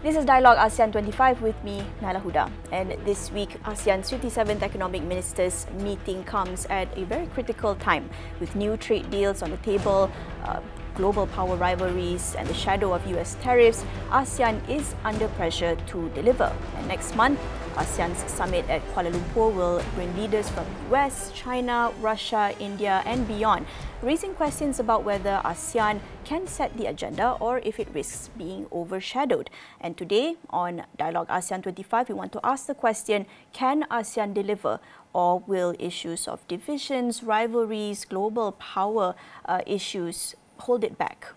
This is Dialog ASEAN 25 with me, Nailah Huda. And this week, ASEAN's 57th Economic Ministers Meeting comes at a very critical time with new trade deals on the table, global power rivalries and the shadow of US tariffs. ASEAN is under pressure to deliver. And next month, ASEAN's summit at Kuala Lumpur will bring leaders from US, China, Russia, India and beyond, raising questions about whether ASEAN can set the agenda or if it risks being overshadowed. And today on Dialog ASEAN 25, we want to ask the question, can ASEAN deliver, or will issues of divisions, rivalries, global power issues hold it back?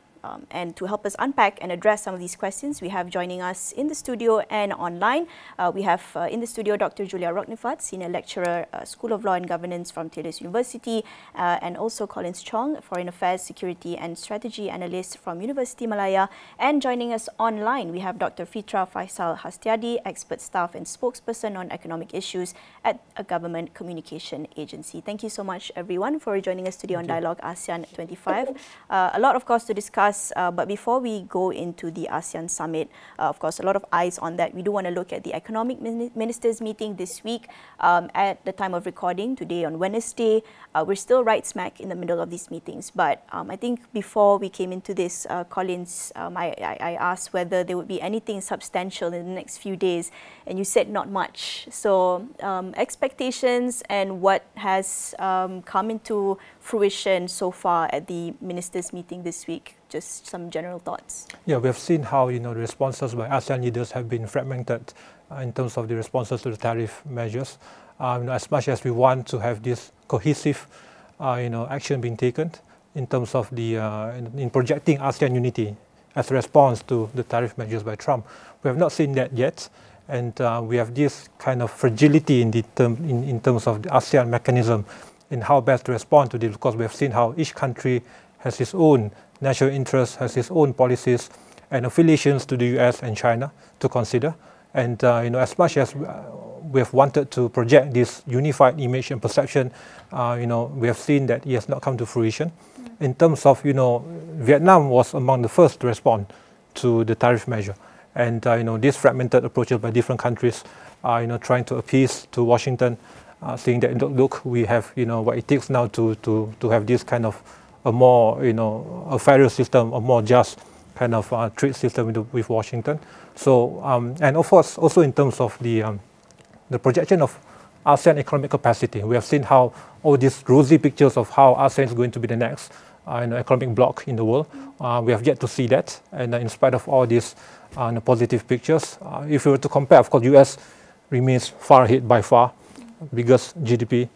And to help us unpack and address some of these questions, we have joining us in the studio and online. We have in the studio Dr. Julia Roknifard, Senior Lecturer, School of Law and Governance from Taylor's University, and also Collins Chong, Foreign Affairs, Security and Strategy Analyst from University Malaya. And joining us online, we have Dr. Fithra Faisal Hastiadi, Expert Staff and Spokesperson on Economic Issues at a Government Communication Agency. Thank you so much, everyone, for joining us today on Dialog ASEAN 25. A lot, of course, to discuss. But before we go into the ASEAN Summit, of course, a lot of eyes on that. We do want to look at the Economic Ministers Meeting this week. At the time of recording, today on Wednesday, we're still right smack in the middle of these meetings. But I think before we came into this, Collins, I asked whether there would be anything substantial in the next few days, and you said not much. So expectations and what has come into fruition so far at the Ministers Meeting this week. Just some general thoughts. Yeah, we have seen how the responses by ASEAN leaders have been fragmented in terms of the responses to the tariff measures. As much as we want to have this cohesive, action being taken in terms of the in projecting ASEAN unity as a response to the tariff measures by Trump, we have not seen that yet, and we have this kind of fragility in terms of the ASEAN mechanism in how best to respond to this, because we have seen how each country has its own national interest, has its own policies and affiliations to the US and China to consider. And as much as we have wanted to project this unified image and perception, we have seen that it has not come to fruition. In terms of, Vietnam was among the first to respond to the tariff measure. And, these fragmented approaches by different countries are, trying to appease to Washington, saying that, look, we have, what it takes now to have this kind of a more, a fairer system, a more just kind of trade system with Washington. So, and of course, also in terms of the projection of ASEAN economic capacity, we have seen how all these rosy pictures of how ASEAN is going to be the next economic bloc in the world. We have yet to see that, and in spite of all these positive pictures, if we were to compare, of course, US remains far ahead by far, biggest GDP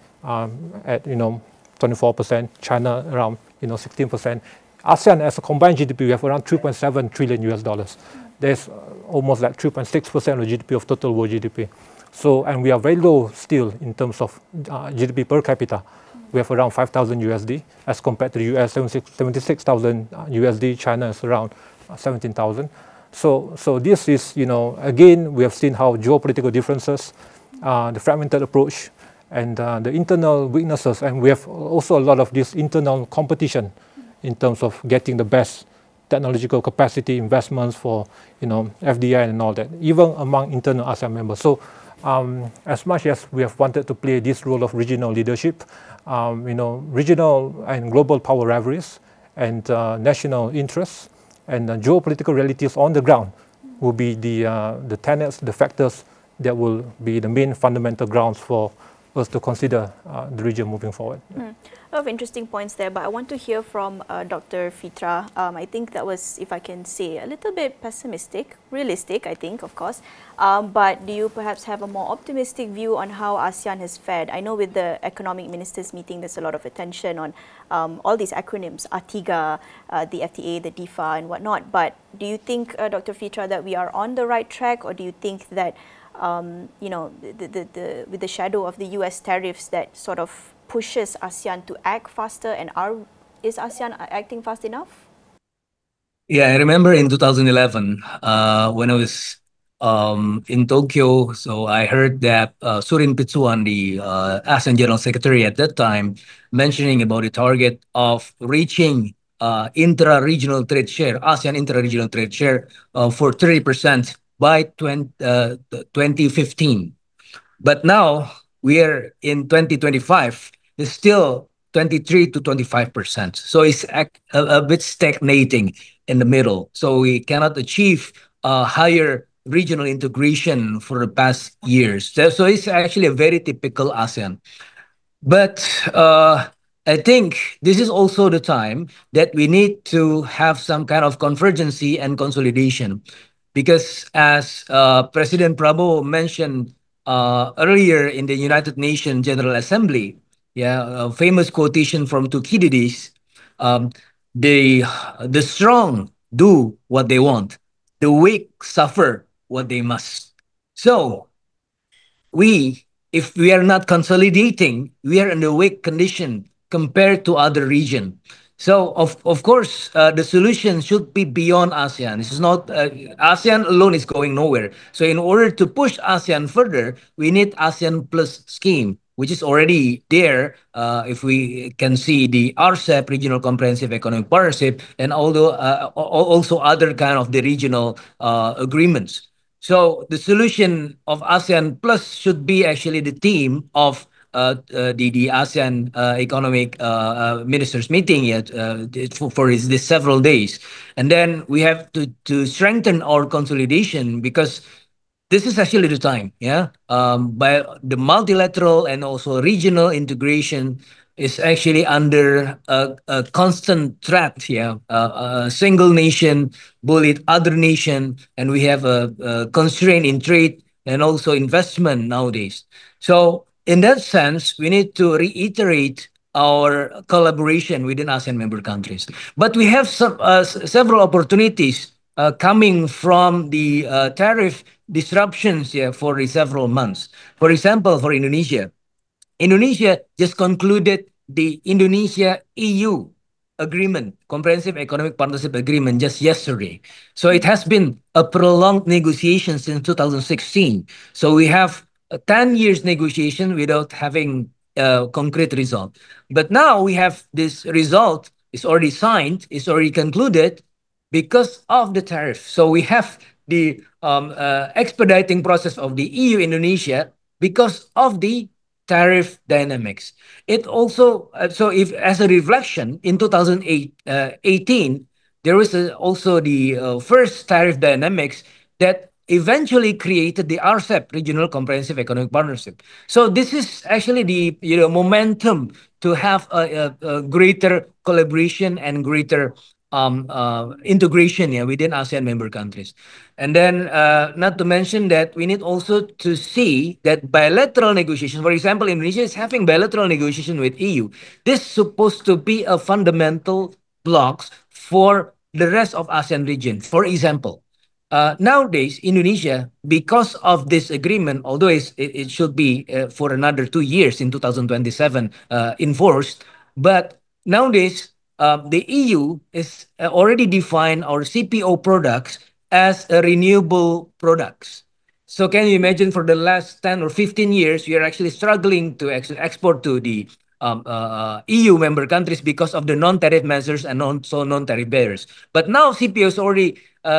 at 24%, China around 16%. ASEAN as a combined GDP, we have around 3.7 trillion US dollars. There's almost like 3.6% of GDP of total world GDP. So, and we are very low still in terms of GDP per capita. We have around 5,000 USD as compared to the US 76,000 USD. China is around 17,000. So this is, again, we have seen how geopolitical differences, the fragmented approach, and the internal weaknesses, and we have also a lot of this internal competition in terms of getting the best technological capacity investments for FDI and all that, even among internal ASEAN members. So as much as we have wanted to play this role of regional leadership, regional and global power rivalries and national interests and geopolitical realities on the ground will be the tenets, the factors that will be the main fundamental grounds for us to consider the region moving forward. A lot of interesting points there, but I want to hear from Dr. Fithra. I think that was, if I can say, a little bit pessimistic, realistic, I think, of course. But do you perhaps have a more optimistic view on how ASEAN has fared? I know with the Economic Ministers Meeting, there's a lot of attention on all these acronyms, ATIGA, the FTA, the DIFA and whatnot. But do you think, Dr. Fithra, that we are on the right track, or do you think that with the shadow of the US tariffs that sort of pushes ASEAN to act faster, and is ASEAN acting fast enough? Yeah, I remember in 2011 when I was in Tokyo, so I heard that Surin Pitsuan, the ASEAN General Secretary at that time, mentioning about the target of reaching intra-regional trade share, ASEAN intra-regional trade share for 30% by 2015. But now we are in 2025, it's still 23 to 25%. So it's a bit stagnating in the middle. So we cannot achieve higher regional integration for the past years. So it's actually a very typical ASEAN. But I think this is also the time that we need to have some kind of convergency and consolidation. Because as President Prabowo mentioned earlier in the United Nations General Assembly, yeah, a famous quotation from Thucydides, um, the, the strong do what they want, the weak suffer what they must. So we, if we are not consolidating, we are in a weak condition compared to other region. So of course, the solution should be beyond ASEAN. This is not ASEAN alone is going nowhere. So in order to push ASEAN further, we need ASEAN Plus scheme, which is already there. If we can see the RCEP, Regional Comprehensive Economic Partnership, and although also other kind of the regional agreements. So the solution of ASEAN Plus should be actually the theme of the ASEAN Economic Ministers Meeting yet for this several days. And then we have to strengthen our consolidation because this is actually the time, yeah. By the multilateral and also regional integration is actually under a constant threat, yeah. A single nation bullied other nation, and we have a constraint in trade and also investment nowadays. So in that sense, we need to reiterate our collaboration within ASEAN member countries. But we have some several opportunities coming from the tariff disruptions, yeah, for the several months. For example, for Indonesia, Indonesia just concluded the Indonesia EU agreement, Comprehensive Economic Partnership Agreement, just yesterday. So it has been a prolonged negotiation since 2016. So we have a 10 years negotiation without having a concrete result. But now we have this result. It's already signed. It's already concluded because of the tariff. So we have the expediting process of the EU Indonesia because of the tariff dynamics. It also, so if as a reflection, in 2018, there was also the first tariff dynamics that eventually created the RCEP, Regional Comprehensive Economic Partnership. So this is actually the momentum to have a greater collaboration and greater integration, yeah, within ASEAN member countries. And then not to mention that we need also to see that bilateral negotiations, for example, Indonesia is having bilateral negotiation with EU. This is supposed to be a fundamental blocks for the rest of ASEAN region. For example, nowadays, Indonesia, because of this agreement, although it should be for another 2 years in 2027 enforced, but nowadays, the EU is already defined our CPO products as a renewable products. So can you imagine for the last 10 or 15 years, we are actually struggling to actually export to the EU member countries because of the non-tariff measures and also non-tariff barriers. But now CPO is already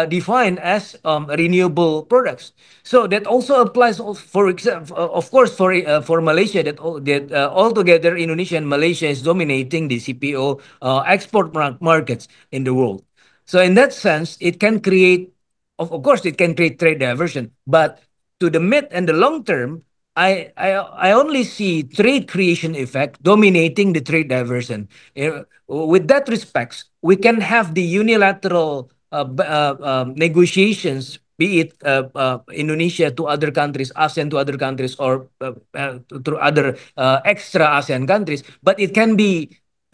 defined as renewable products. So that also applies, for example, of course, for Malaysia, that altogether Indonesia and Malaysia is dominating the CPO export markets in the world. So in that sense, it can create, of course, it can create trade diversion, but to the mid and the long term, I only see trade creation effect dominating the trade diversion. With that respects, we can have the unilateral negotiations, be it Indonesia to other countries, ASEAN to other countries, or through other extra ASEAN countries, but it can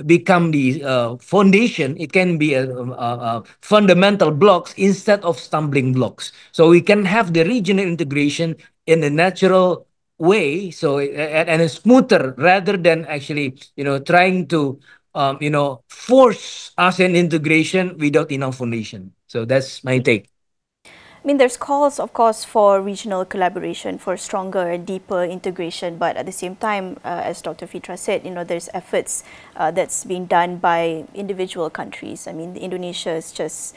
become the foundation. It can be a fundamental blocks instead of stumbling blocks. So we can have the regional integration in a natural way, so and a smoother rather than actually trying to force ASEAN integration without enough foundation. So that's my take. I mean, there's calls, of course, for regional collaboration, for stronger and deeper integration, but at the same time, as Dr. Fithra said, there's efforts that's being done by individual countries. I mean, Indonesia has just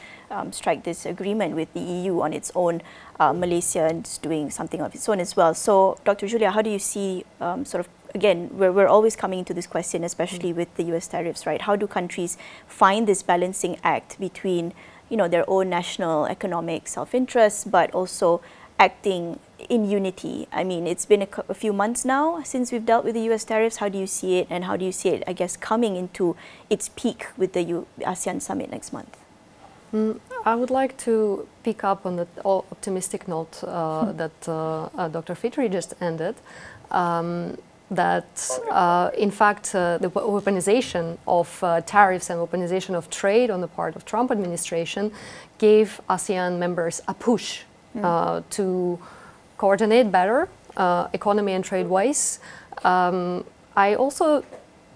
struck this agreement with the EU on its own. Malaysia is doing something of its own as well. So, Dr. Julia, how do you see sort of, again, we're always coming to this question, especially with the US tariffs, right? How do countries find this balancing act between their own national economic self-interest, but also acting in unity? I mean, it's been a few months now since we've dealt with the US tariffs. How do you see it, and how do you see it, I guess, coming into its peak with the ASEAN summit next month? I would like to pick up on the optimistic note that Dr. Fithra just ended. That in fact the weaponization of tariffs and weaponization of trade on the part of Trump administration gave ASEAN members a push to coordinate better economy and trade-wise. I also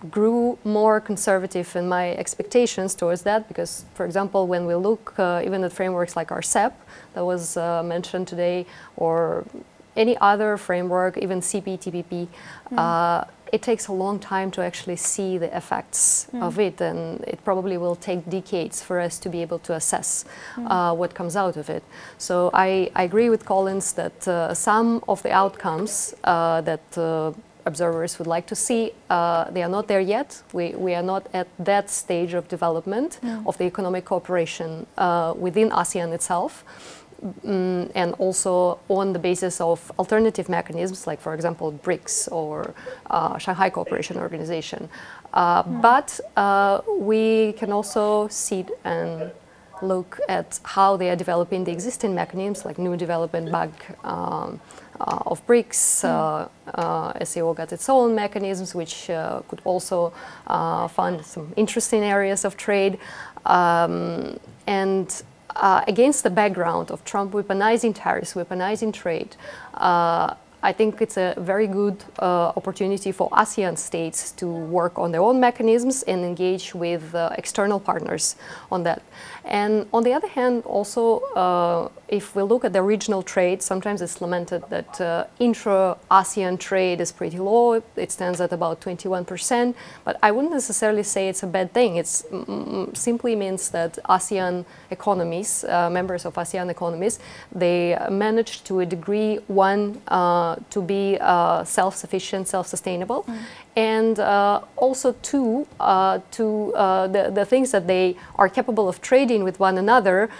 grew more conservative in my expectations towards that because, for example, when we look even at frameworks like RCEP that was mentioned today, or any other framework, even CPTPP, it takes a long time to actually see the effects of it, and it probably will take decades for us to be able to assess what comes out of it. So I agree with Collins that some of the outcomes that observers would like to see, they are not there yet. We are not at that stage of development of the economic cooperation within ASEAN itself. And also on the basis of alternative mechanisms, like, for example, BRICS or Shanghai Cooperation Organization. But we can also see and look at how they are developing the existing mechanisms, like new development bank of BRICS. SEO got its own mechanisms, which could also fund some interesting areas of trade. Against the background of Trump weaponizing tariffs, weaponizing trade, I think it's a very good opportunity for ASEAN states to work on their own mechanisms and engage with external partners on that. And on the other hand, also, if we look at the regional trade, sometimes it's lamented that intra-ASEAN trade is pretty low. It stands at about 21%, but I wouldn't necessarily say it's a bad thing. It simply means that ASEAN economies, members of ASEAN economies, they managed to a degree, one, to be self-sufficient, self-sustainable, and also two, the things that they are capable of trading with one another,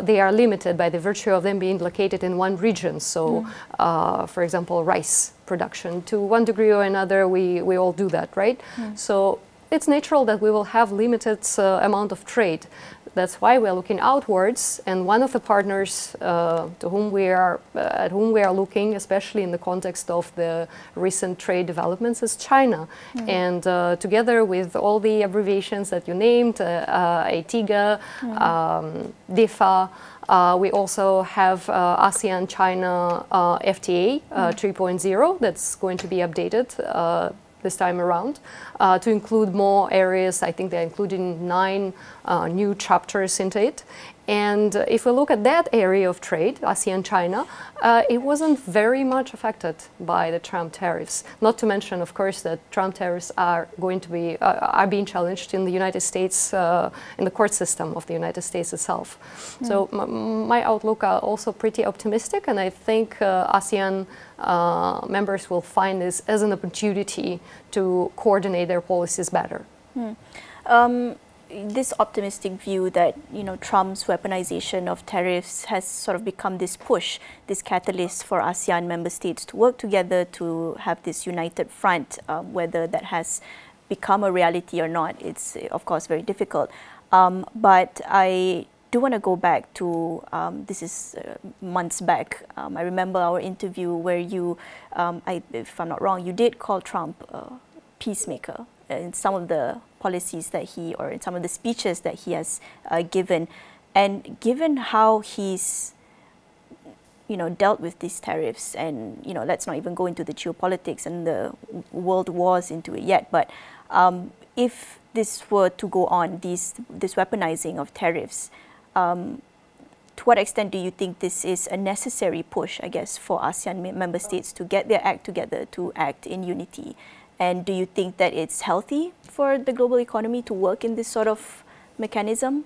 they are limited by the virtue of them being located in one region. So, for example, rice production, to one degree or another, we all do that, right? So it's natural that we will have limited amount of trade. That's why we are looking outwards, and one of the partners at whom we are looking, especially in the context of the recent trade developments, is China. And together with all the abbreviations that you named, ATIGA, DIFA, we also have ASEAN-China FTA 3.0 that's going to be updated this time around to include more areas. I think they're including 9 new chapters into it. And if we look at that area of trade, ASEAN-China, it wasn't very much affected by the Trump tariffs. Not to mention, of course, that Trump tariffs are going to be are being challenged in the United States, in the court system of the United States itself. So my outlook are also pretty optimistic, and I think ASEAN members will find this as an opportunity to coordinate their policies better. This optimistic view that Trump's weaponization of tariffs has sort of become this push, this catalyst for ASEAN member states to work together to have this united front, whether that has become a reality or not, it's of course very difficult. But I do want to go back to, this is months back. I remember our interview where you, if I'm not wrong, you did call Trump a peacemaker in some of the policies that he, or in some of the speeches that he has given. And given how he's, dealt with these tariffs, and, let's not even go into the geopolitics and the world wars into it yet, but if this were to go on, this weaponizing of tariffs, to what extent do you think this is a necessary push, I guess, for ASEAN member states to get their act together, to act in unity? And do you think that it's healthy for the global economy to work in this sort of mechanism?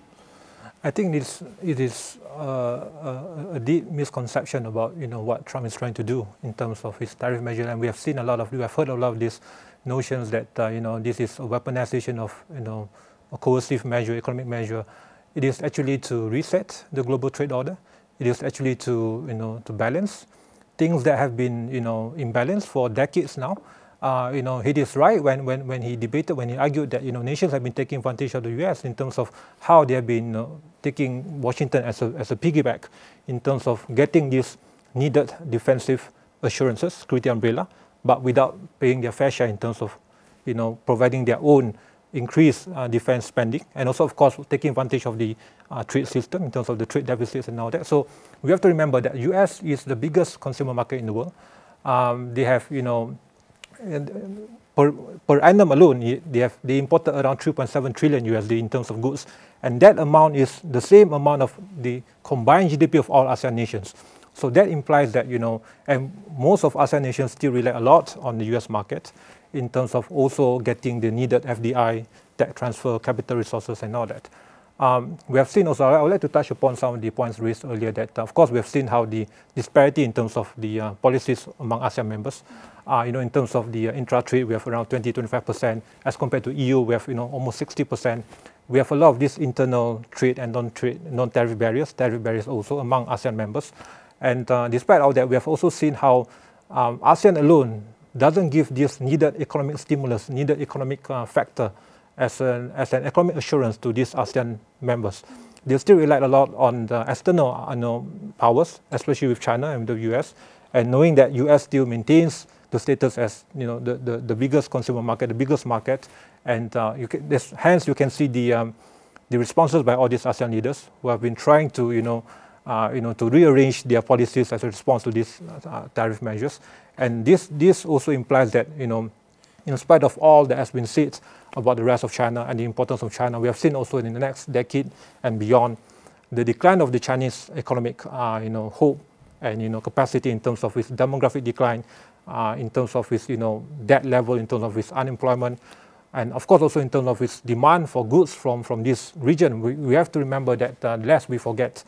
I think it is a deep misconception about what Trump is trying to do in terms of his tariff measure, and we have heard a lot of these notions that this is a weaponization of a coercive measure, economic measure. It is actually to reset the global trade order. It is actually to to balance things that have been imbalanced for decades now. He is right when he argued that nations have been taking advantage of the U.S. in terms of how they have been taking Washington as a piggyback in terms of getting these needed defensive assurances, security umbrella, but without paying their fair share in terms of providing their own increased defense spending, and also of course taking advantage of the trade system in terms of the trade deficits and all that. So we have to remember that U.S. is the biggest consumer market in the world. They have per annum alone, they imported around 3.7 trillion USD in terms of goods, and that amount is the same amount of the combined GDP of all ASEAN nations. So that implies that and most of ASEAN nations still rely a lot on the US market in terms of also getting the needed FDI, tech transfer, capital resources, and all that. We have seen also, I would like to touch upon some of the points raised earlier, that of course we have seen how the disparity in terms of the policies among ASEAN members. In terms of the intra-trade, we have around 20-25%. As compared to EU, we have almost 60%. We have a lot of this internal trade and non-tariff barriers also among ASEAN members. And despite all that, we have also seen how ASEAN alone doesn't give this needed economic stimulus, needed economic factor as an economic assurance to these ASEAN members. They still rely a lot on the external powers, especially with China and the US, and knowing that US still maintains the status as the biggest consumer market, the biggest market, and hence you can see the responses by all these ASEAN leaders who have been trying to to rearrange their policies as a response to these tariff measures. And this also implies that in spite of all that has been said about the rest of China and the importance of China, we have seen also in the next decade and beyond the decline of the Chinese economic hope and capacity in terms of its demographic decline, in terms of its debt level, in terms of its unemployment, and of course also in terms of its demand for goods from this region. We have to remember that lest we forget,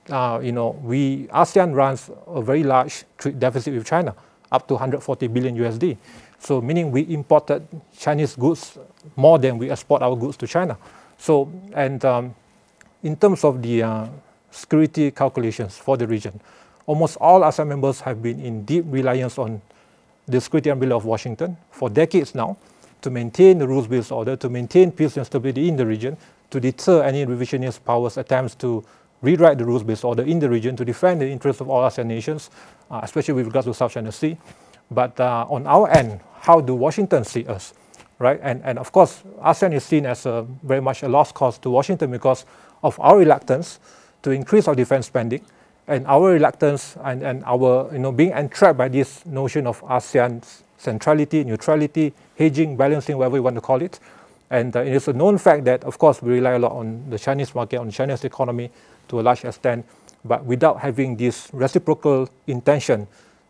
ASEAN runs a very large trade deficit with China, up to 140 billion USD. So meaning we imported Chinese goods more than we export our goods to China. So, and in terms of the security calculations for the region, almost all ASEAN members have been in deep reliance on the security umbrella of Washington for decades now to maintain the rules-based order, to maintain peace and stability in the region, to deter any revisionist powers' attempts to rewrite the rules-based order in the region, to defend the interests of all ASEAN nations, especially with regards to South China Sea. But on our end, how do Washington see us, right? And of course, ASEAN is seen as very much a lost cause to Washington because of our reluctance to increase our defense spending, and our reluctance and our being entrapped by this notion of ASEAN's centrality, neutrality, hedging, balancing, whatever you want to call it. And it is a known fact that, of course, we rely a lot on the Chinese market, on the Chinese economy to a large extent, but without having this reciprocal intention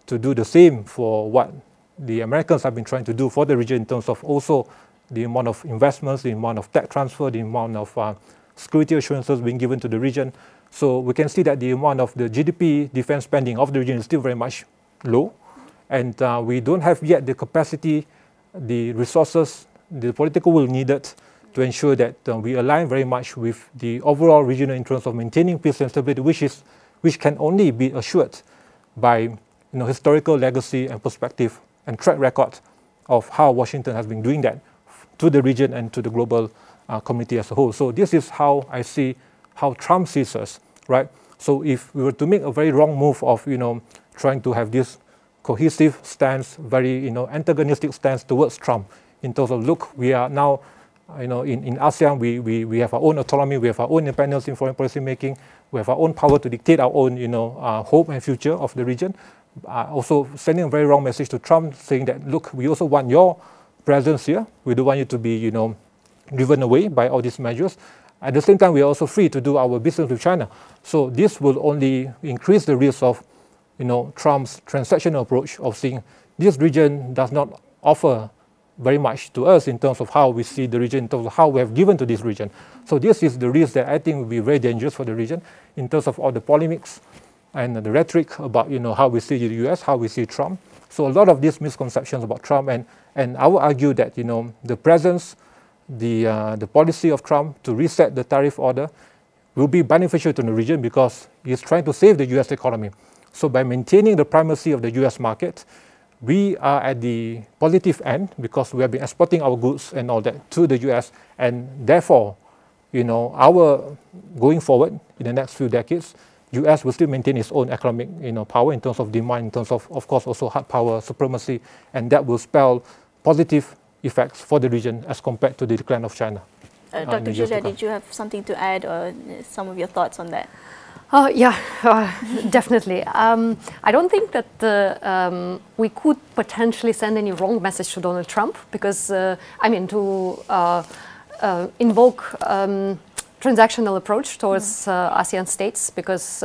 to do the same for what the Americans have been trying to do for the region in terms of also the amount of investments, the amount of tech transfer, the amount of security assurances being given to the region. So we can see that the amount of the GDP defense spending of the region is still very much low. And we don't have yet the capacity, the resources, the political will needed to ensure that we align very much with the overall regional interest of maintaining peace and stability, which can only be assured by historical legacy and perspective and track record of how Washington has been doing that to the region and to the global community as a whole. So this is how I see how Trump sees us, right? So if we were to make a very wrong move of trying to have this cohesive stance, very antagonistic stance towards Trump in terms of, look, we are now in ASEAN, we have our own autonomy, we have our own independence in foreign policy making, we have our own power to dictate our own hope and future of the region. Also sending a very wrong message to Trump, saying that, look, we also want your presence here. We don't want you to be driven away by all these measures. At the same time, we are also free to do our business with China. So this will only increase the risk of, Trump's transactional approach of seeing this region does not offer very much to us in terms of how we see the region, in terms of how we have given to this region. So this is the risk that I think will be very dangerous for the region in terms of all the polemics and the rhetoric about, how we see the US, how we see Trump. So a lot of these misconceptions about Trump, and I would argue that, the presence, the policy of Trump to reset the tariff order will be beneficial to the region because he's trying to save the US economy. So by maintaining the primacy of the US market, we are at the positive end because we have been exporting our goods and all that to the US, and therefore, our going forward in the next few decades, US will still maintain its own economic power in terms of demand, in terms of course, also hard power supremacy, and that will spell positive effects for the region as compared to the decline of China. Dr. Julia, did you have something to add or some of your thoughts on that? Yeah, definitely. I don't think that we could potentially send any wrong message to Donald Trump because, to invoke transactional approach towards ASEAN states because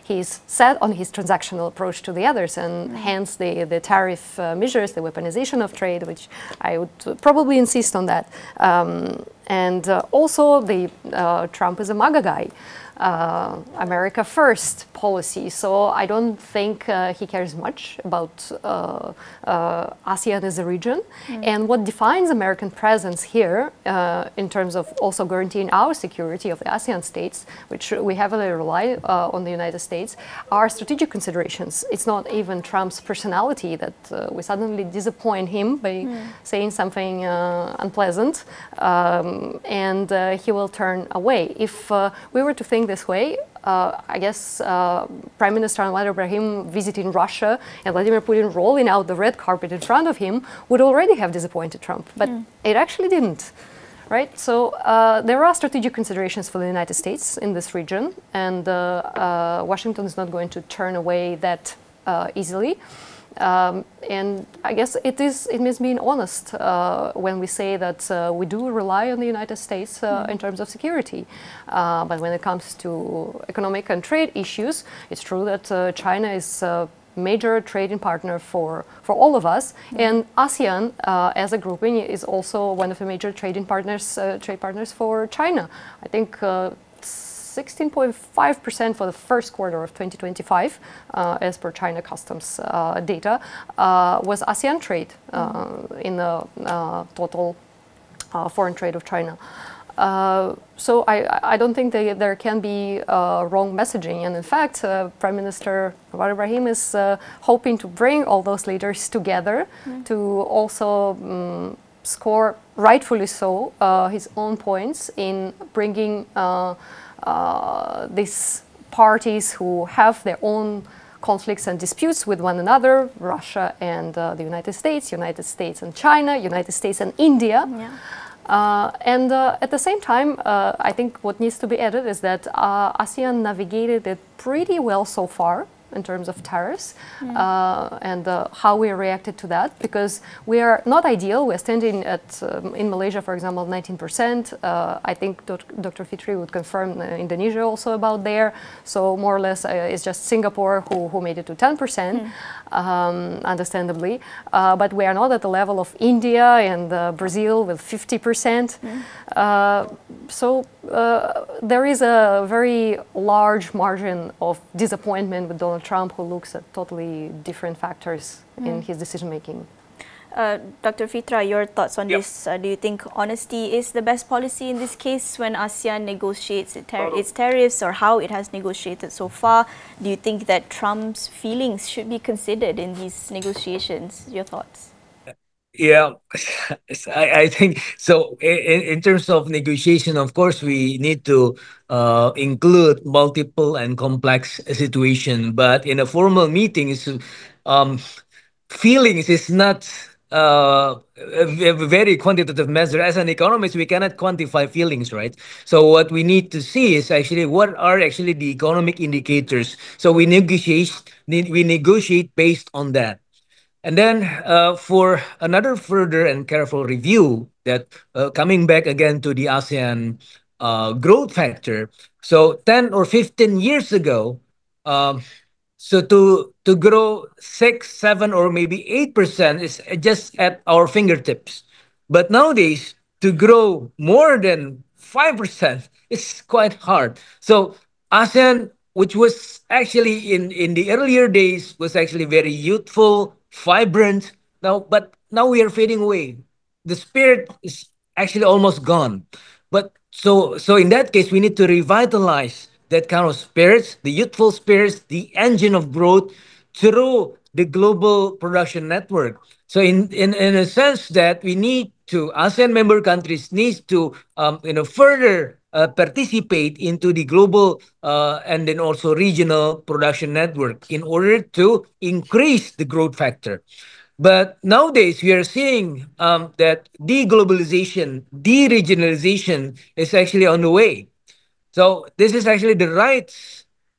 he's set on his transactional approach to the others, and hence the tariff measures, the weaponization of trade, which I would probably insist on that. And also the Trump is a MAGA guy. America first policy. So I don't think he cares much about ASEAN as a region. And what defines American presence here in terms of also guaranteeing our security of the ASEAN states, which we heavily rely on the United States, are strategic considerations. It's not even Trump's personality that we suddenly disappoint him by saying something unpleasant and he will turn away. If we were to think this way, I guess Prime Minister Anwar Ibrahim visiting Russia and Vladimir Putin rolling out the red carpet in front of him would already have disappointed Trump, but it actually didn't. Right, so there are strategic considerations for the United States in this region, and Washington is not going to turn away that easily. And I guess it means being honest when we say that we do rely on the United States in terms of security. But when it comes to economic and trade issues, it's true that China is a major trading partner for all of us, and ASEAN as a grouping is also one of the major trading partners, trade partners for China. I think 16.5% for the first quarter of 2025, as per China customs data, was ASEAN trade in the total foreign trade of China. So I don't think there can be wrong messaging. And in fact, Prime Minister Anwar Ibrahim is hoping to bring all those leaders together to also score, rightfully so, his own points in bringing these parties who have their own conflicts and disputes with one another, Russia and the United States and China, United States and India. And at the same time, I think what needs to be added is that ASEAN navigated it pretty well so far in terms of tariffs and how we reacted to that, because we are not ideal. We're standing at, in Malaysia, for example, 19%. I think Dr. Fithri would confirm Indonesia also about there. So more or less it's just Singapore who made it to 10%, understandably. But we are not at the level of India and Brazil with 50%. So there is a very large margin of disappointment with Donald Trump, who looks at totally different factors in his decision-making. Dr. Fithra, your thoughts on this? Do you think honesty is the best policy in this case when ASEAN negotiates its tariffs, or how it has negotiated so far? Do you think that Trump's feelings should be considered in these negotiations? Your thoughts? Yeah, I think so. In terms of negotiation, of course, we need to include multiple and complex situation. But in a formal meeting, feelings is not a very quantitative measure. As an economist, we cannot quantify feelings, right? So what we need to see is actually what are actually the economic indicators. So we negotiate based on that. And then for another further and careful review, that coming back again to the ASEAN growth factor. So 10 or 15 years ago, um, so to grow 6, 7, or maybe 8% is just at our fingertips. But nowadays, to grow more than 5% is quite hard. So ASEAN, which was actually in the earlier days, was actually very youthful, vibrant. Now we are fading away. The spirit is actually almost gone. But so in that case, we need to revitalize that kind of spirits, the youthful spirits, the engine of growth through the global production network. So in a sense that we need to ASEAN member countries needs to further participate into the global and then also regional production network in order to increase the growth factor. But nowadays, we are seeing that deglobalization, deregionalization is actually on the way. So this is actually the right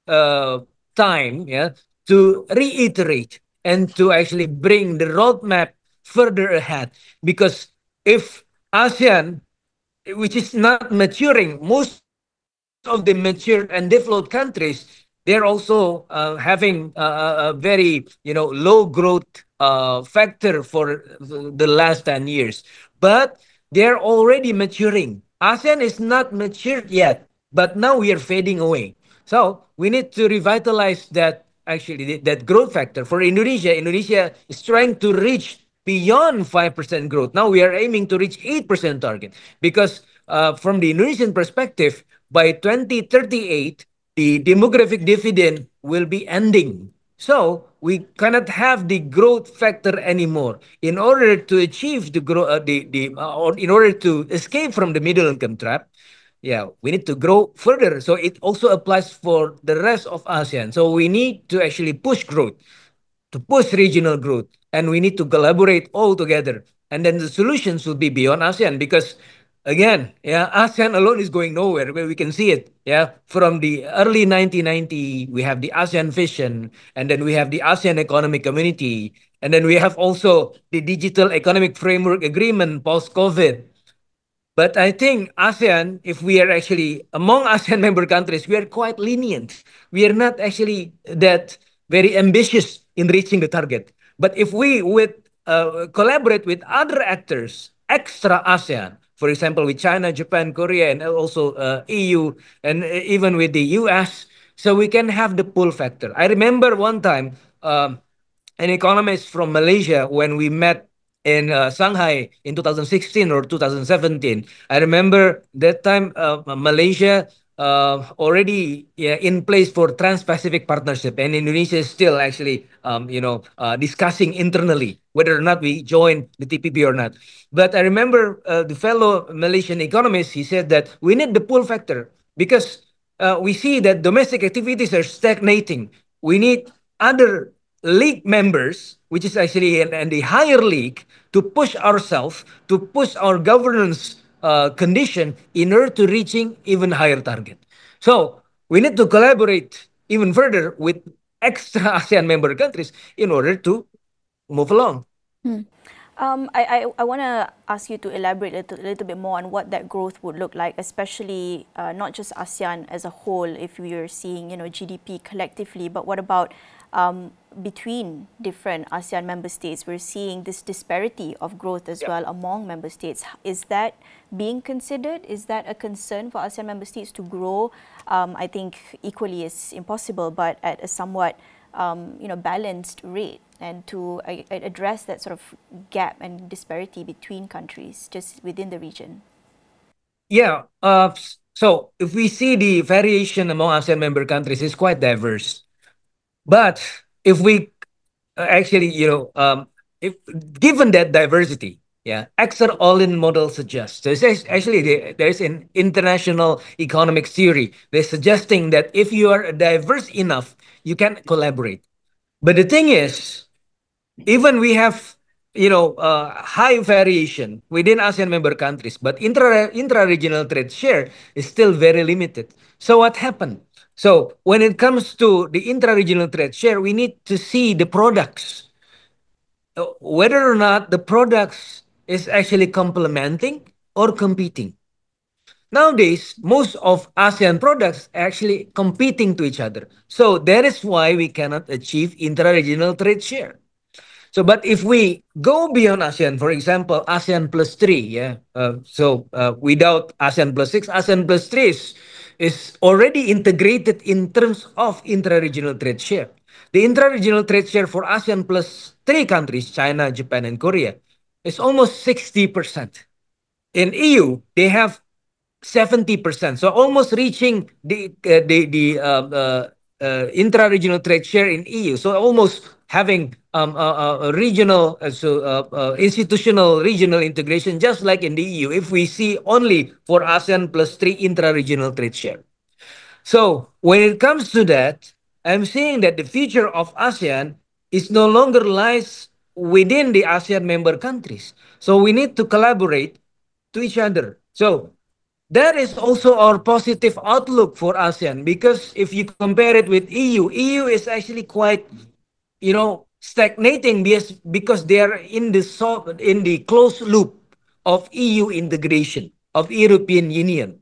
uh, time, yeah, to reiterate and to actually bring the roadmap further ahead. Because if ASEAN, which is not maturing, most of the matured and developed countries, they're also having a very low growth factor for the last 10 years, but they're already maturing. ASEAN is not matured yet, but now we are fading away. So we need to revitalize that, actually that growth factor for Indonesia. Indonesia is trying to reach beyond 5% growth. Now we are aiming to reach 8% target, because from the Indonesian perspective, by 2038, the demographic dividend will be ending. So we cannot have the growth factor anymore. In order to achieve the growth, or in order to escape from the middle income trap, yeah, we need to grow further. So it also applies for the rest of ASEAN. So we need to actually push growth, to push regional growth, and we need to collaborate all together. And then the solutions will be beyond ASEAN, because again, yeah, ASEAN alone is going nowhere. Where we can see it, yeah, from the early 1990, we have the ASEAN Vision, and then we have the ASEAN Economic Community, and then we have also the Digital Economic Framework Agreement post-COVID. But I think ASEAN, if we are actually among ASEAN member countries, we are quite lenient. We are not actually that very ambitious in reaching the target. But if we would collaborate with other actors, extra ASEAN, for example, with China, Japan, Korea, and also EU, and even with the US, so we can have the pull factor. I remember one time, an economist from Malaysia, when we met in Shanghai in 2016 or 2017. I remember that time Malaysia already, yeah, in place for Trans-Pacific Partnership, and Indonesia is still actually discussing internally whether or not we join the TPP or not. But I remember the fellow Malaysian economist, he said that we need the pull factor, because we see that domestic activities are stagnating. We need other league members, which is actually in the higher league, to push ourselves, to push our governance condition in order to reaching even higher target. So we need to collaborate even further with extra ASEAN member countries in order to move along. I want to ask you to elaborate a little bit more on what that growth would look like, especially not just ASEAN as a whole, if we are seeing GDP collectively, but what about between different ASEAN member states? We're seeing this disparity of growth as well among member states. Is that being considered? Is that a concern for ASEAN member states to grow? I think equally is impossible, but at a somewhat balanced rate, and to address that sort of gap and disparity between countries just within the region. Yeah. So if we see the variation among ASEAN member countries is quite diverse. But if we actually, if given that diversity, yeah, extra all-in model suggests there's an international economic theory. They're suggesting that if you are diverse enough, you can collaborate. But the thing is, even we have high variation within ASEAN member countries, but intra-regional trade share is still very limited. So what happened? So when it comes to the intra-regional trade share, we need to see the products, whether or not the products is actually complementing or competing. Nowadays, most of ASEAN products are actually competing to each other. So that is why we cannot achieve intra-regional trade share. So, but if we go beyond ASEAN, for example, ASEAN plus 3, yeah. Without ASEAN plus 6, ASEAN plus 3 is already integrated in terms of intra-regional trade share. The intra-regional trade share for ASEAN plus 3 countries, China, Japan, and Korea, is almost 60%. In EU, they have 70%. So almost reaching the intra-regional trade share in EU. So almost having a regional, institutional regional integration, just like in the EU, if we see only for ASEAN plus 3 intra-regional trade share. So when it comes to that, I'm saying that the future of ASEAN is no longer lies within the ASEAN member countries. So we need to collaborate to each other. So that is also our positive outlook for ASEAN, because if you compare it with EU is actually quite, stagnating because they are in the closed loop of EU integration, of European Union.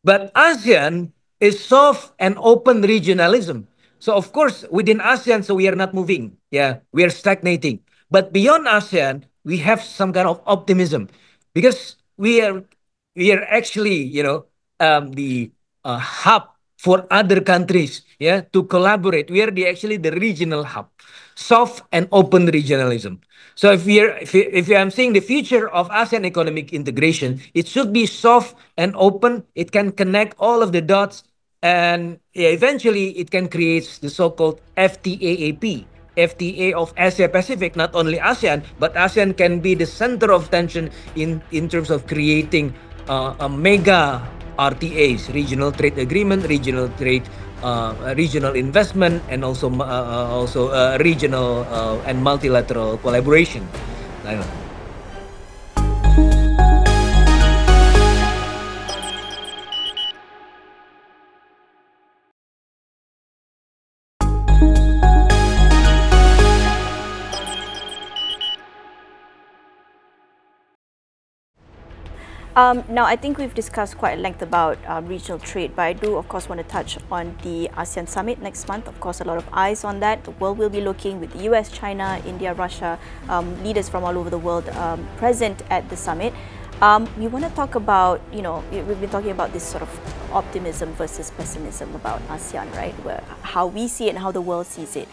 But ASEAN is soft and open regionalism. So of course, within ASEAN, so we are not moving. Yeah, we are stagnating. But beyond ASEAN, we have some kind of optimism, because we are actually, the hub for other countries, yeah, to collaborate. We are actually the regional hub, soft and open regionalism. So if I'm saying the future of ASEAN economic integration, it should be soft and open. It can connect all of the dots, and eventually it can create the so-called FTAAP. FTA of Asia Pacific, not only ASEAN, but ASEAN can be the center of tension in terms of creating a mega RTAs, regional trade agreement, regional trade, regional investment, and also regional and multilateral collaboration. Now, I think we've discussed quite at length about regional trade, but I do, of course, want to touch on the ASEAN Summit next month. Of course, a lot of eyes on that. The world will be looking with the US, China, India, Russia, leaders from all over the world present at the summit. We want to talk about, we've been talking about this sort of optimism versus pessimism about ASEAN, right? How we see it and how the world sees it.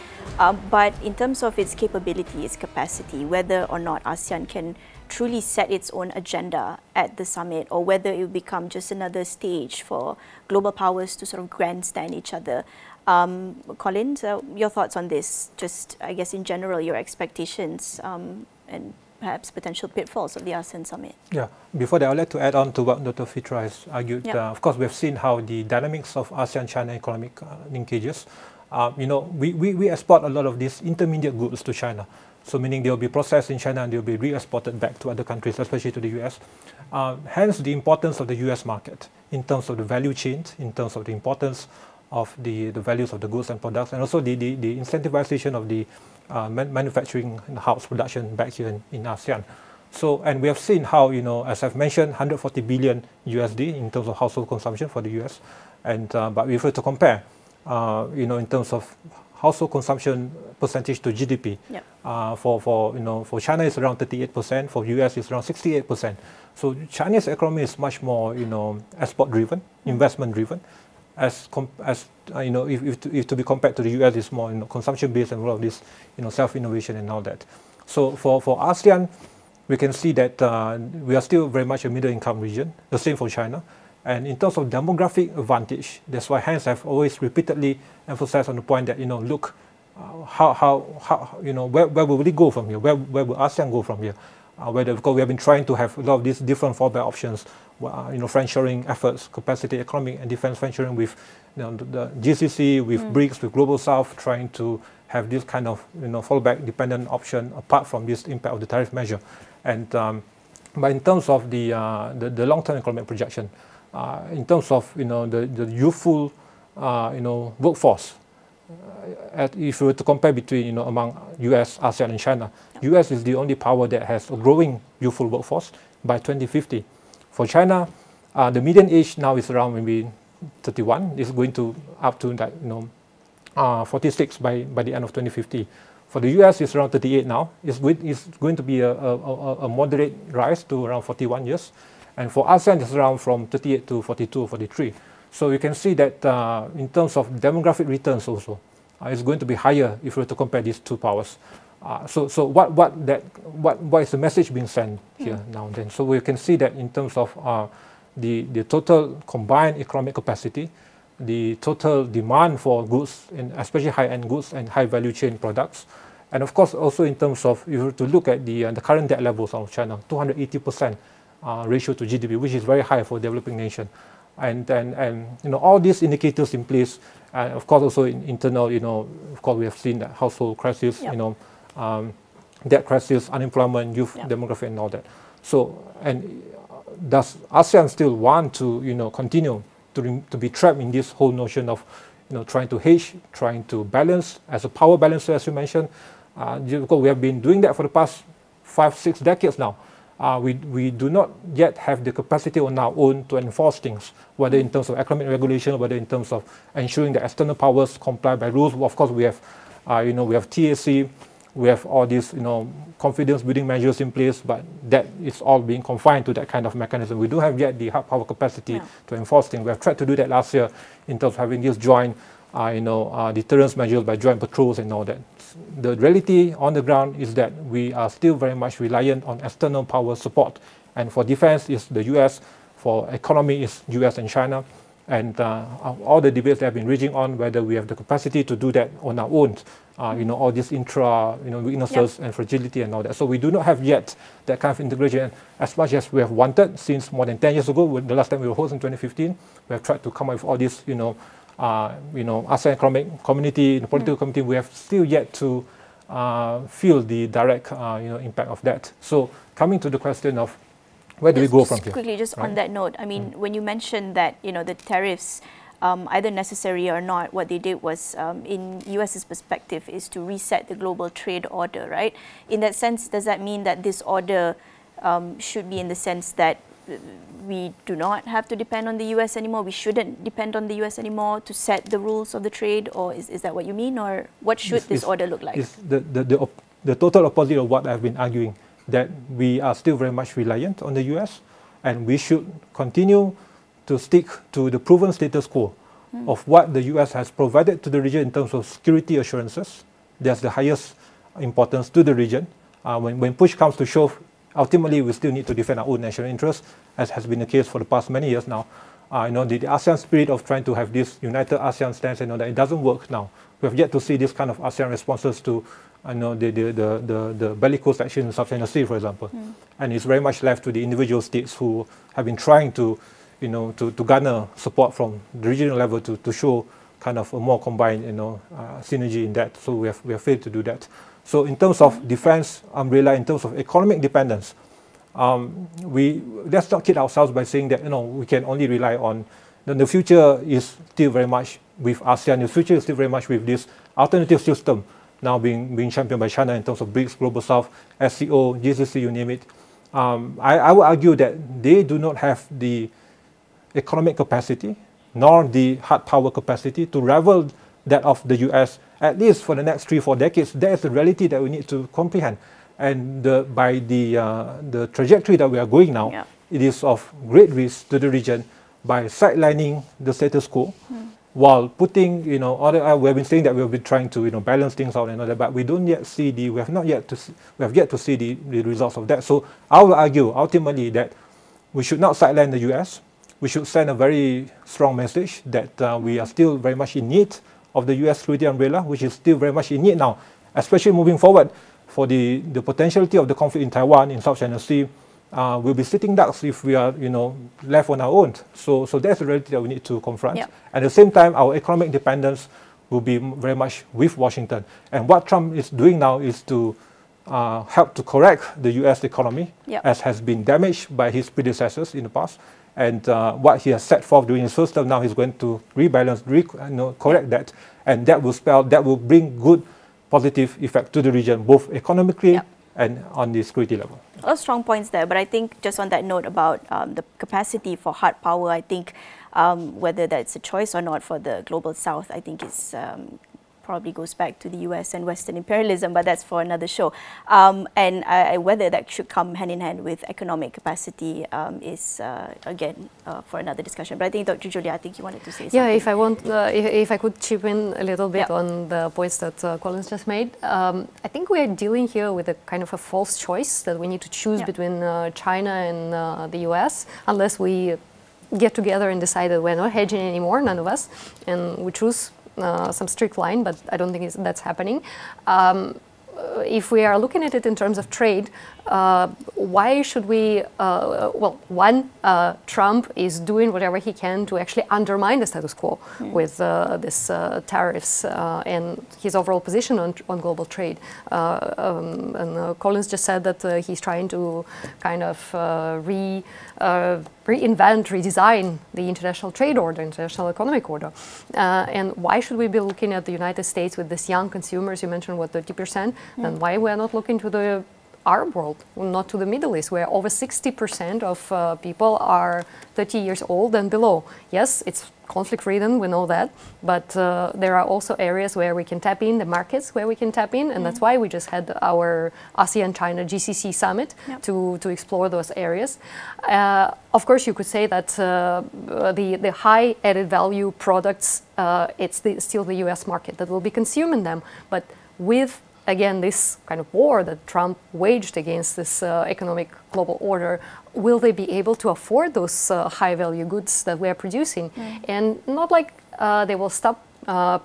But in terms of its capability, its capacity, whether or not ASEAN can truly set its own agenda at the summit, or whether it will become just another stage for global powers to sort of grandstand each other. Colin, so your thoughts on this, just I guess in general, your expectations and perhaps potential pitfalls of the ASEAN Summit. Yeah, before that, I'd like to add on to what Dr. Fithra has argued. Of course, we've seen how the dynamics of ASEAN-China economic linkages, we export a lot of these intermediate goods to China. So meaning they'll be processed in China and they'll be re-exported back to other countries, especially to the US. Hence the importance of the US market in terms of the value chain, in terms of the importance of the values of the goods and products, and also the incentivization of the manufacturing house production back here in ASEAN. So, and we have seen how, as I've mentioned, 140 billion USD in terms of household consumption for the US. And, but if we were to compare, in terms of household consumption percentage to GDP, for China it's around 38%, for US it's around 68%. So Chinese economy is much more, export driven, investment driven, if to be compared to the US, it's more consumption based and all of this, self innovation and all that. So for ASEAN, we can see that we are still very much a middle income region. The same for China. And in terms of demographic advantage, that's why hence I've always repeatedly emphasized on the point that, look, where will we go from here? Where will ASEAN go from here? Because we have been trying to have a lot of these different fallback options, friendshoring efforts, capacity, economic and defense friendshoring with the GCC, with BRICS, with Global South, trying to have this kind of fallback dependent option apart from this impact of the tariff measure. And but in terms of the long-term economic projection, in terms of the youthful workforce, if we were to compare between among US, ASEAN, and China, US is the only power that has a growing youthful workforce by 2050. For China, The median age now is around maybe 31. It's going to up to that, 46 by the end of 2050. For the US, it's around 38 now. It's going to be a moderate rise to around 41 years. And for ASEAN, it's around from 38 to 42 or 43. So you can see that in terms of demographic returns also, it's going to be higher if we were to compare these two powers. So what is the message being sent here now and then? So we can see that in terms of the total combined economic capacity, the total demand for goods, and especially high-end goods and high-value chain products, and of course also in terms of, if you were to look at the current debt levels of China, 280% ratio to GDP, which is very high for a developing nation, and all these indicators in place, and of course also in internal, of course we have seen that household crisis, debt crisis, unemployment, youth demography, and all that. So, and does ASEAN still want to continue to be trapped in this whole notion of trying to hedge, trying to balance as a power balancer, as you mentioned? Because we have been doing that for the past 5-6 decades now. We do not yet have the capacity on our own to enforce things, whether in terms of economic regulation, whether in terms of ensuring that external powers comply by rules. Of course, we have, we have TAC, we have all these, confidence building measures in place, but that is all being confined to that kind of mechanism. We don't have yet the hard power capacity to enforce things. We have tried to do that last year in terms of having these joint, deterrence measures by joint patrols and all that. The reality on the ground is that we are still very much reliant on external power support. And for defense is the US, for economy is US and China. And all the debates that have been raging on whether we have the capacity to do that on our own, all these intra, weaknesses and fragility and all that. So we do not have yet that kind of integration as much as we have wanted since more than 10 years ago. The last time we were hosting in 2015, we have tried to come up with all this, ASEAN Economic Community, the political community. We have still yet to feel the direct, impact of that. So coming to the question of where do we go from here? Quickly, just on that note, I mean, when you mentioned that, the tariffs, either necessary or not, what they did was, in US's perspective, is to reset the global trade order, right? In that sense, does that mean that this order should be in the sense that we do not have to depend on the US anymore? We shouldn't depend on the US anymore to set the rules of the trade? Or is that what you mean? Or what should this order look like? It's the total opposite of what I've been arguing, that we are still very much reliant on the US, and we should continue to stick to the proven status quo of what the US has provided to the region in terms of security assurances. That's the highest importance to the region. When push comes to shove, ultimately we still need to defend our own national interests, as has been the case for the past many years now. The ASEAN spirit of trying to have this united ASEAN stance, that it doesn't work now. We have yet to see this kind of ASEAN responses to the bellicose action in South China Sea, for example. And it's very much left to the individual states who have been trying to garner support from the regional level to show kind of a more combined, synergy in that. So we have failed to do that. So in terms of defense umbrella, in terms of economic dependence, let's not kid ourselves by saying that we can only rely on the future is still very much with ASEAN. The future is still very much with this alternative system now being championed by China in terms of BRICS, Global South, SCO, GCC, you name it. I would argue that they do not have the economic capacity nor the hard power capacity to rival that of the US, at least for the next 3-4 decades. That is the reality that we need to comprehend. And by the trajectory that we are going now, it is of great risk to the region by sidelining the status quo, while putting, we have been saying that we have been trying to, balance things out and all that, but we don't yet see we have yet to see the results of that. So I will argue ultimately that we should not sideline the US. We should send a very strong message that we are still very much in need of the US security umbrella, which is still very much in need now, especially moving forward for the potentiality of the conflict in Taiwan, in South China Sea. We'll be sitting ducks if we are, left on our own. So that's the reality that we need to confront. At the same time, our economic dependence will be very much with Washington. And what Trump is doing now is to help to correct the US economy, as has been damaged by his predecessors in the past. And what he has set forth during his first term, now he's going to rebalance, correct that. And that will bring good, positive effect to the region, both economically and on the security level. A lot of strong points there, but I think just on that note about the capacity for hard power, I think whether that's a choice or not for the global south, I think is probably goes back to the US and Western imperialism, but that's for another show. And whether that should come hand in hand with economic capacity is, again, for another discussion. But I think, Dr. Julia, I think you wanted to say something. Yeah, if I could chip in a little bit on the points that Collins just made. I think we are dealing here with a kind of a false choice that we need to choose between China and the US, unless we get together and decide that we're not hedging anymore, none of us, and we choose some strict line, but I don't think that's happening. If we are looking at it in terms of trade, why should we, well, one, Trump is doing whatever he can to actually undermine the status quo with this tariffs and his overall position on global trade. And Collins just said that he's trying to kind of reinvent, redesign the international trade order, international economic order. And why should we be looking at the United States with these young consumers? You mentioned, what, 30%? And why we are not looking to the Arab world, not to the Middle East, where over 60% of people are 30 years old and below. Yes, it's conflict-ridden, we know that, but there are also areas where we can tap in, the markets where we can tap in, and that's why we just had our ASEAN-China GCC summit to explore those areas. Of course, you could say that the high added value products, it's still the US market that will be consuming them, but with again, this kind of war that Trump waged against this economic global order, will they be able to afford those high-value goods that we are producing? And not like they will stop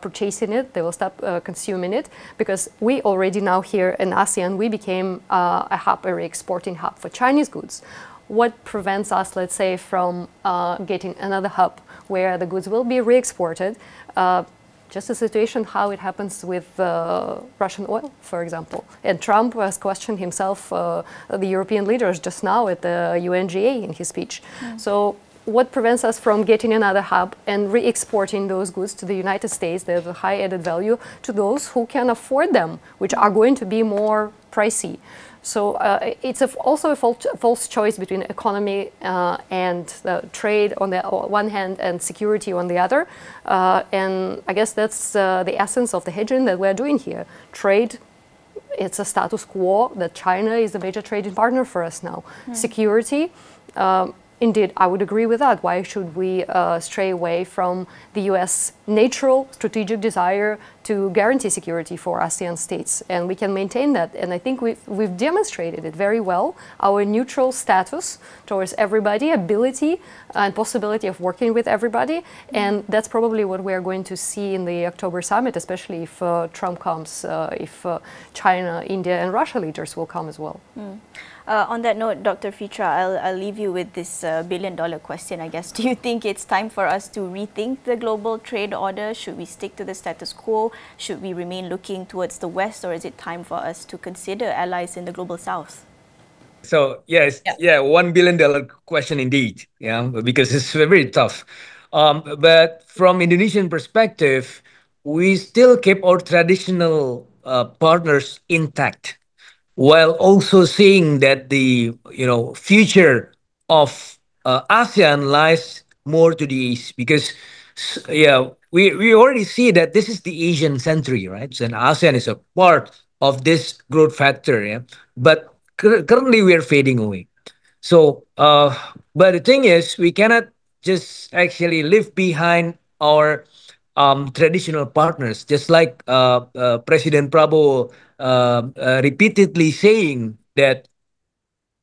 purchasing it, they will stop consuming it, because we already now here in ASEAN, we became a hub, a re-exporting hub for Chinese goods. What prevents us, let's say, from getting another hub where the goods will be re-exported? Just a situation how it happens with Russian oil, for example. And Trump has questioned himself, the European leaders just now at the UNGA in his speech. So what prevents us from getting another hub and re-exporting those goods to the United States that have a high added value to those who can afford them, which are going to be more pricey? So it's also a false choice between economy and trade on the one hand and security on the other. And I guess that's the essence of the hedging that we're doing here. Trade, it's a status quo that China is a major trading partner for us now. Security, indeed, I would agree with that. Why should we stray away from the US natural strategic desire to guarantee security for ASEAN states? And we can maintain that. And I think we've demonstrated it very well, our neutral status towards everybody, ability and possibility of working with everybody. And that's probably what we're going to see in the October summit, especially if Trump comes, if China, India and Russia leaders will come as well. On that note, Dr. Fithra, I'll leave you with this billion-dollar question, I guess. Do you think it's time for us to rethink the global trade order? Should we stick to the status quo? Should we remain looking towards the West, or is it time for us to consider allies in the global South? So, yes, $1 billion question indeed, because it's very tough. But from Indonesian perspective, we still keep our traditional partners intact, while also seeing that the future of ASEAN lies more to the east, because we already see that this is the Asian century, right? So, and ASEAN is a part of this growth factor, but currently we are fading away. So, but the thing is, we cannot just actually leave behind our traditional partners, just like President Prabowo repeatedly saying that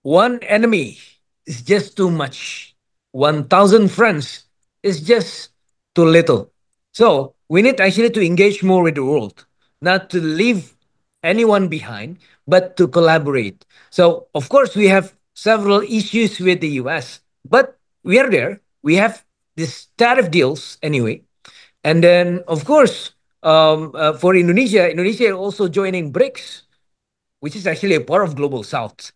one enemy is just too much, 1,000 friends is just too little. So we need actually to engage more with the world, not to leave anyone behind, but to collaborate. So of course we have several issues with the US, but we are there. We have these tariff deals anyway. And then, of course, for Indonesia is also joining BRICS, which is actually a part of Global South.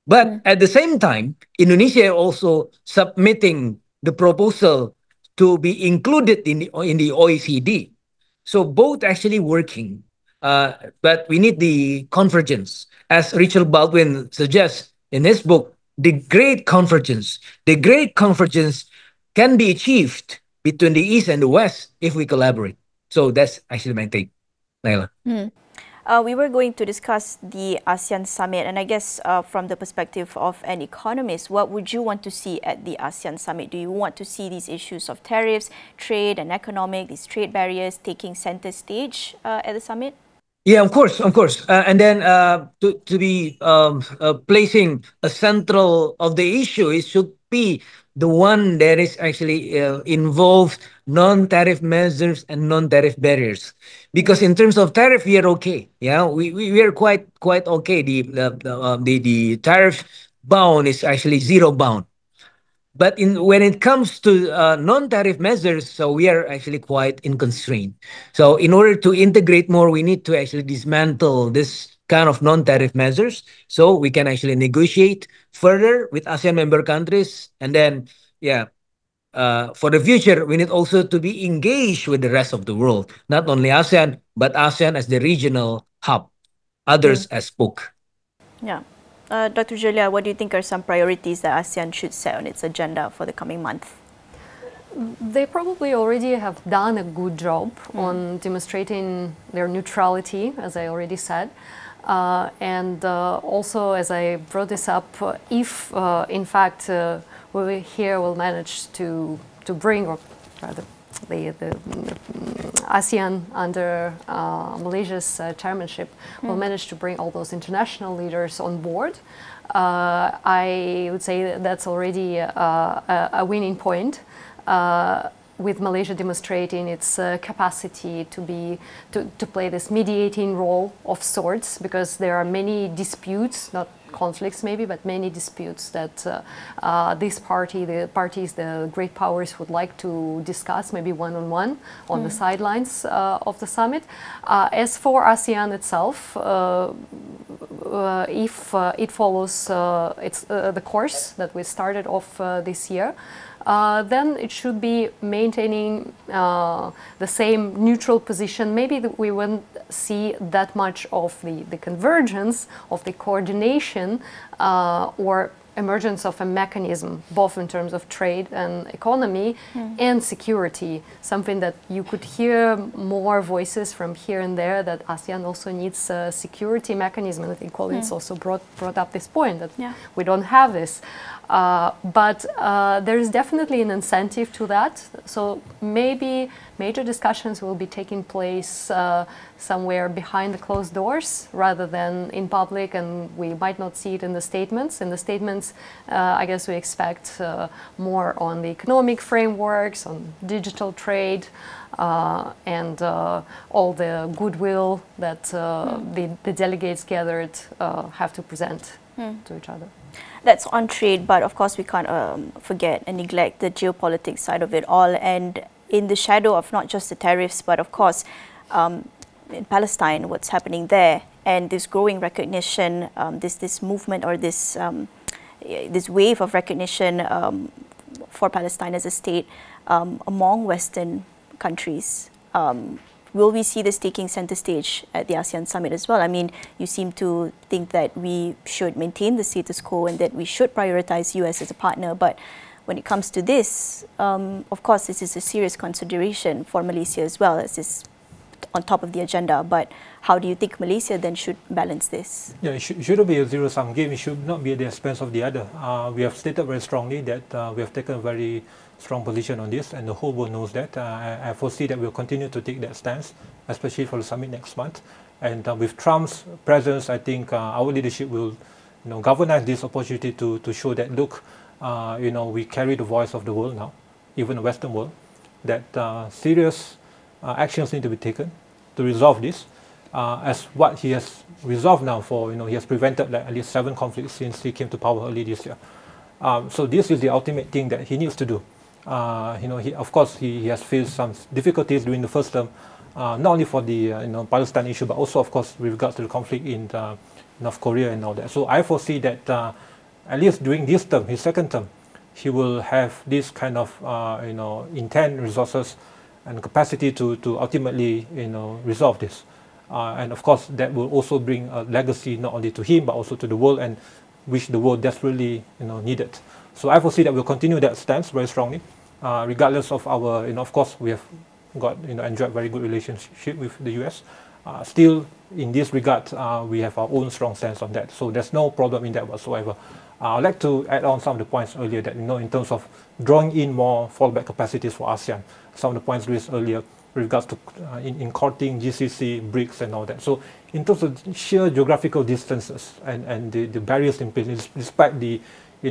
But at the same time, Indonesia also submitting the proposal to be included in the OECD. So both actually working. but we need the convergence. As Richard Baldwin suggests in his book, the great convergence can be achieved between the East and the West if we collaborate. So that's actually my take, Nailah. We were going to discuss the ASEAN summit, and I guess from the perspective of an economist, what would you want to see at the ASEAN summit? Do you want to see these issues of tariffs, trade and economic, these trade barriers taking center stage at the summit? Yeah, of course, of course. And then to be placing a central of the issue, it should be the one that is actually involved non-tariff measures and non-tariff barriers. Because in terms of tariff, we are okay. Yeah, we are quite okay. The tariff bound is actually zero bound. But when it comes to non-tariff measures, so we are actually quite in constraint. So in order to integrate more, we need to actually dismantle this kind of non-tariff measures so we can actually negotiate further with ASEAN member countries. And then, yeah, for the future, we need also to be engaged with the rest of the world, not only ASEAN, but ASEAN as the regional hub, others as spoke. Yeah. Dr. Julia, what do you think are some priorities that ASEAN should set on its agenda for the coming month? They probably already have done a good job on demonstrating their neutrality, as I already said. And also, as I brought this up, if in fact we here will manage to bring, or rather the ASEAN under Malaysia's chairmanship will manage to bring all those international leaders on board, I would say that's already a winning point. With Malaysia demonstrating its capacity to play this mediating role of sorts, because there are many disputes, not conflicts maybe, but many disputes that the great powers would like to discuss, maybe one-on-one on the sidelines of the summit. As for ASEAN itself, if it follows the course that we started off this year, then it should be maintaining the same neutral position. Maybe we won't see that much of the convergence, of the coordination, or emergence of a mechanism, both in terms of trade and economy and security, something that you could hear more voices from here and there, that ASEAN also needs a security mechanism. And I think Collins also brought up this point, that we don't have this. But there is definitely an incentive to that. So maybe major discussions will be taking place somewhere behind the closed doors rather than in public, and we might not see it in the statements. In the statements, I guess we expect more on the economic frameworks, on digital trade, and all the goodwill that the delegates gathered have to present to each other. That's on trade, but of course we can't forget and neglect the geopolitics side of it all. And in the shadow of not just the tariffs, but of course in Palestine, what's happening there, and this growing recognition, this movement, or this wave of recognition for Palestine as a state among Western countries. Will we see this taking center stage at the ASEAN summit as well? I mean, you seem to think that we should maintain the status quo and that we should prioritize US as a partner, but when it comes to this, of course, this is a serious consideration for Malaysia as well, as is on top of the agenda. But how do you think Malaysia then should balance this? Yeah, it shouldn't be a zero-sum game. It should not be at the expense of the other. We have stated very strongly that we have taken a very strong position on this, and the whole world knows that. I foresee that we'll continue to take that stance, especially for the summit next month. And with Trump's presence, I think our leadership will, galvanize this opportunity to show that, look, we carry the voice of the world now, even the Western world, that serious actions need to be taken to resolve this. As what he has resolved now for, he has prevented at least 7 conflicts since he came to power early this year. So this is the ultimate thing that he needs to do. Of course, he has faced some difficulties during the first term, not only for the Palestine issue, but also, of course, with regards to the conflict in North Korea and all that. So I foresee that at least during this term, his second term, he will have this kind of intent, resources, and capacity to ultimately resolve this. And of course, that will also bring a legacy not only to him, but also to the world, and which the world desperately needed. So I foresee that we'll continue that stance very strongly, regardless of our, of course, we have got, enjoyed very good relationship with the US. Still, in this regard, we have our own strong stance on that. So there's no problem in that whatsoever. I'd like to add on some of the points earlier that, in terms of drawing in more fallback capacities for ASEAN, some of the points raised earlier with regards to in courting GCC, BRICS and all that. So in terms of sheer geographical distances and the barriers in place, despite the,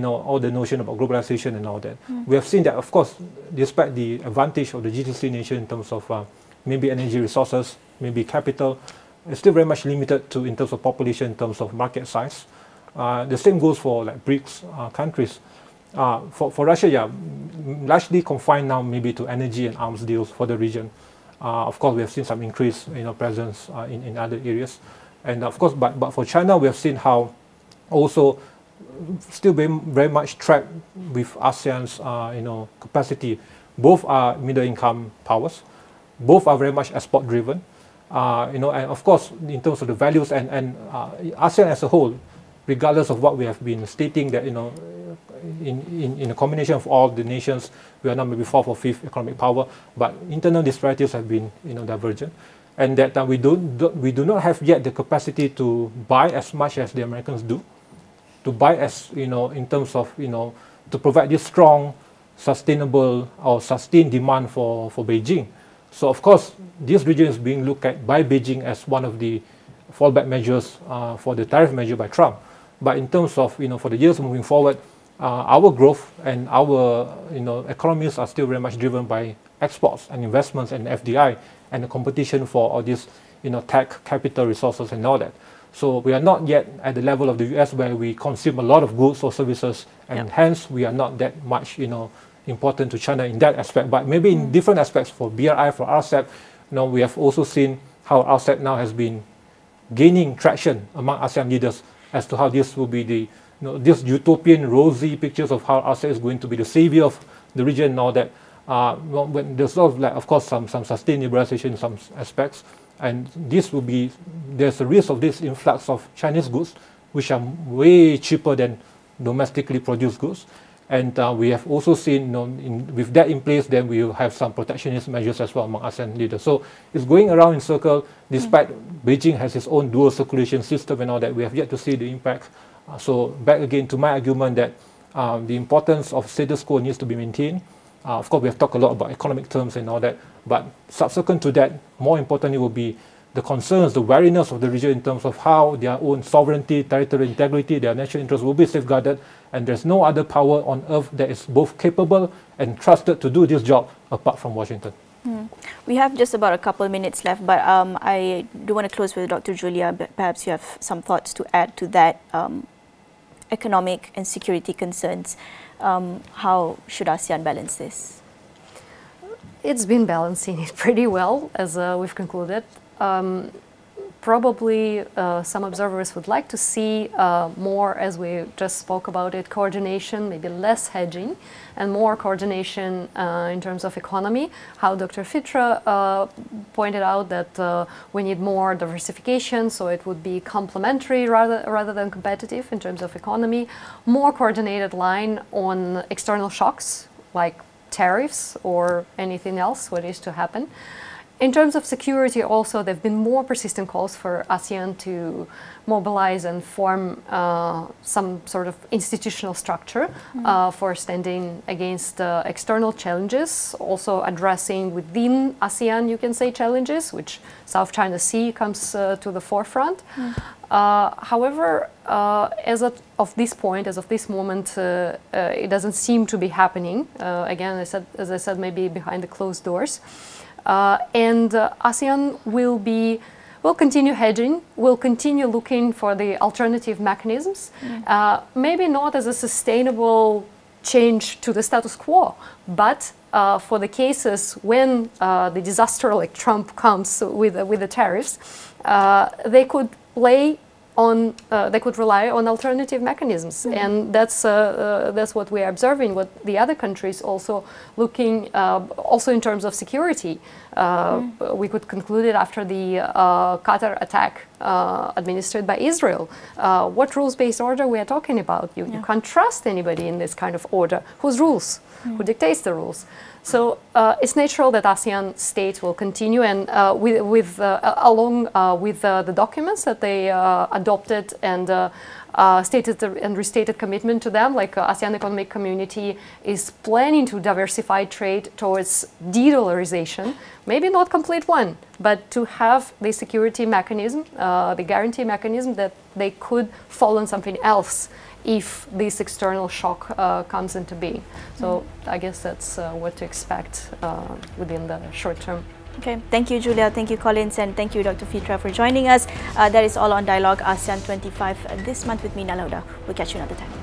all the notion about globalization and all that, we have seen that, of course, despite the advantage of the GCC nation in terms of maybe energy resources, maybe capital, it's still very much limited to in terms of population, in terms of market size. The same goes for like BRICS countries. For Russia, yeah, largely confined now maybe to energy and arms deals for the region. Of course, we have seen some increase, presence in other areas, and of course, but for China, we have seen how also still very much trapped with ASEAN's, capacity. Both are middle-income powers, both are very much export-driven, and of course, in terms of the values and ASEAN as a whole, regardless of what we have been stating that, in a combination of all the nations, we are now maybe 4th or 5th economic power, but internal disparities have been, divergent, and that we do not have yet the capacity to buy as much as the Americans do, to buy as, in terms of, to provide this strong, sustainable or sustained demand for Beijing. So of course, this region is being looked at by Beijing as one of the fallback measures for the tariff measure by Trump. But in terms of, for the years moving forward, our growth and our, economies are still very much driven by exports and investments and FDI and the competition for all these, tech, capital resources and all that. So we are not yet at the level of the US where we consume a lot of goods or services, and hence we are not that much, important to China in that aspect. But maybe in different aspects for BRI, for RCEP, we have also seen how RCEP now has been gaining traction among ASEAN leaders as to how this will be the, this utopian rosy pictures of how ASEAN is going to be the savior of the region and all that. When there's sort of like, of course, some sustained liberalization in some aspects, and this will be, there's a risk of this influx of Chinese goods, which are way cheaper than domestically produced goods. And we have also seen, with that in place, then we will have some protectionist measures as well among ASEAN leaders. So it's going around in circle, despite Beijing has its own dual circulation system and all that. We have yet to see the impact. So back again to my argument that the importance of status quo needs to be maintained. Of course, we have talked a lot about economic terms and all that, but subsequent to that, more importantly, will be the concerns, the wariness of the region in terms of how their own sovereignty, territorial integrity, their national interests will be safeguarded, and there's no other power on earth that is both capable and trusted to do this job apart from Washington. We have just about a couple of minutes left, but I do want to close with Dr. Julia. Perhaps you have some thoughts to add to that. Economic and security concerns. How should ASEAN balance this? It's been balancing it pretty well, as we've concluded. Probably some observers would like to see more, as we just spoke about it, coordination, maybe less hedging, and more coordination in terms of economy. How Dr. Fithra pointed out that we need more diversification, so it would be complementary rather than competitive in terms of economy. More coordinated line on external shocks, like tariffs or anything else what is to happen. In terms of security also, there have been more persistent calls for ASEAN to mobilize and form some sort of institutional structure for standing against external challenges, also addressing within ASEAN, you can say, challenges, which South China Sea comes to the forefront. However, as of this point, as of this moment, it doesn't seem to be happening. Again, as I said, maybe behind the closed doors. And ASEAN will continue hedging, will continue looking for the alternative mechanisms, maybe not as a sustainable change to the status quo, but for the cases when the disaster like Trump comes with the tariffs, they could play on they could rely on alternative mechanisms, and that's what we are observing. What the other countries also looking, also in terms of security, we could conclude it after the Qatar attack administered by Israel. What rules-based order we are talking about? You can't trust anybody in this kind of order. Whose rules? Who dictates the rules? So it's natural that ASEAN states will continue, and along with the documents that they adopted and stated and restated commitment to them, like ASEAN Economic Community is planning to diversify trade towards de-dollarization, maybe not complete one, but to have the security mechanism, the guarantee mechanism that they could fall on something else if this external shock comes into being. So I guess that's what to expect within the short term. Okay, thank you, Julia. Thank you, Collins, and thank you, Dr. Fithra, for joining us. That is all on Dialogue ASEAN 25 this month with me, Nailah Huda. We'll catch you another time.